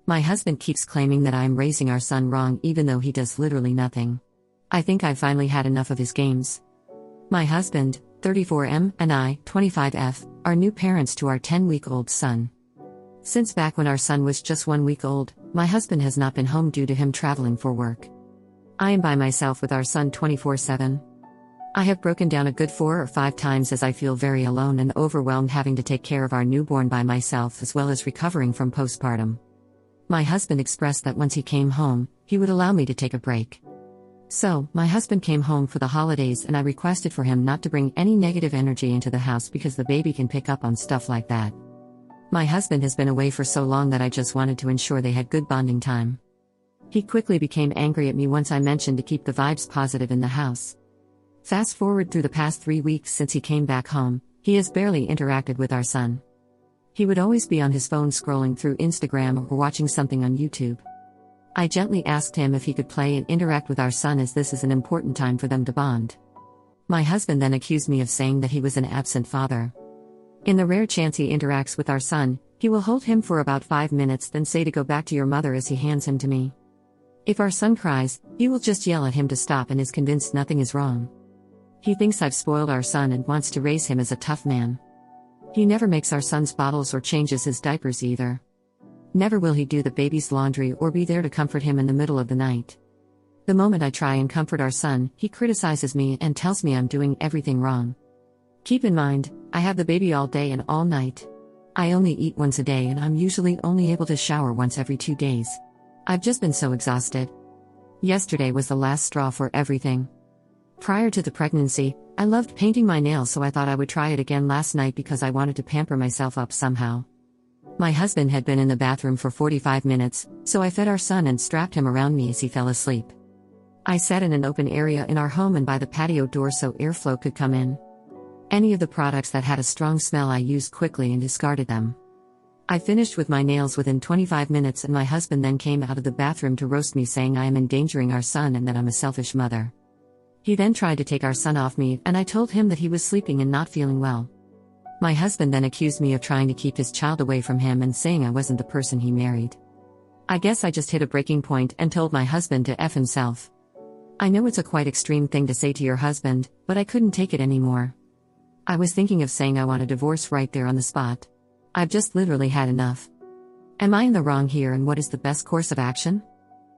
My husband keeps claiming that I am raising our son wrong even though he does literally nothing. I think I've finally had enough of his games. My husband, 34M, and I, 25F, are new parents to our 10-week-old son. Since back when our son was just 1 week old, my husband has not been home due to him traveling for work. I am by myself with our son 24/7. I have broken down a good 4 or 5 times as I feel very alone and overwhelmed having to take care of our newborn by myself as well as recovering from postpartum. My husband expressed that once he came home, he would allow me to take a break. So, my husband came home for the holidays and I requested for him not to bring any negative energy into the house because the baby can pick up on stuff like that. My husband has been away for so long that I just wanted to ensure they had good bonding time. He quickly became angry at me once I mentioned to keep the vibes positive in the house. Fast forward through the past 3 weeks since he came back home, he has barely interacted with our son. He would always be on his phone scrolling through Instagram or watching something on YouTube. I gently asked him if he could play and interact with our son as this is an important time for them to bond. My husband then accused me of saying that he was an absent father. In the rare chance he interacts with our son, he will hold him for about 5 minutes then say to go back to your mother as he hands him to me. If our son cries, he will just yell at him to stop and is convinced nothing is wrong. He thinks I've spoiled our son and wants to raise him as a tough man. He never makes our son's bottles or changes his diapers either. Never will he do the baby's laundry or be there to comfort him in the middle of the night. The moment I try and comfort our son, he criticizes me and tells me I'm doing everything wrong. Keep in mind, I have the baby all day and all night. I only eat once a day and I'm usually only able to shower once every 2 days. I've just been so exhausted. Yesterday was the last straw for everything. Prior to the pregnancy, I loved painting my nails, so I thought I would try it again last night because I wanted to pamper myself up somehow. My husband had been in the bathroom for 45 minutes, so I fed our son and strapped him around me as he fell asleep. I sat in an open area in our home and by the patio door so airflow could come in. Any of the products that had a strong smell I used quickly and discarded them. I finished with my nails within 25 minutes and my husband then came out of the bathroom to roast me saying I am endangering our son and that I'm a selfish mother. He then tried to take our son off me and I told him that he was sleeping and not feeling well. My husband then accused me of trying to keep his child away from him and saying I wasn't the person he married. I guess I just hit a breaking point and told my husband to F himself. I know it's a quite extreme thing to say to your husband, but I couldn't take it anymore. I was thinking of saying I want a divorce right there on the spot. I've just literally had enough. Am I in the wrong here and what is the best course of action?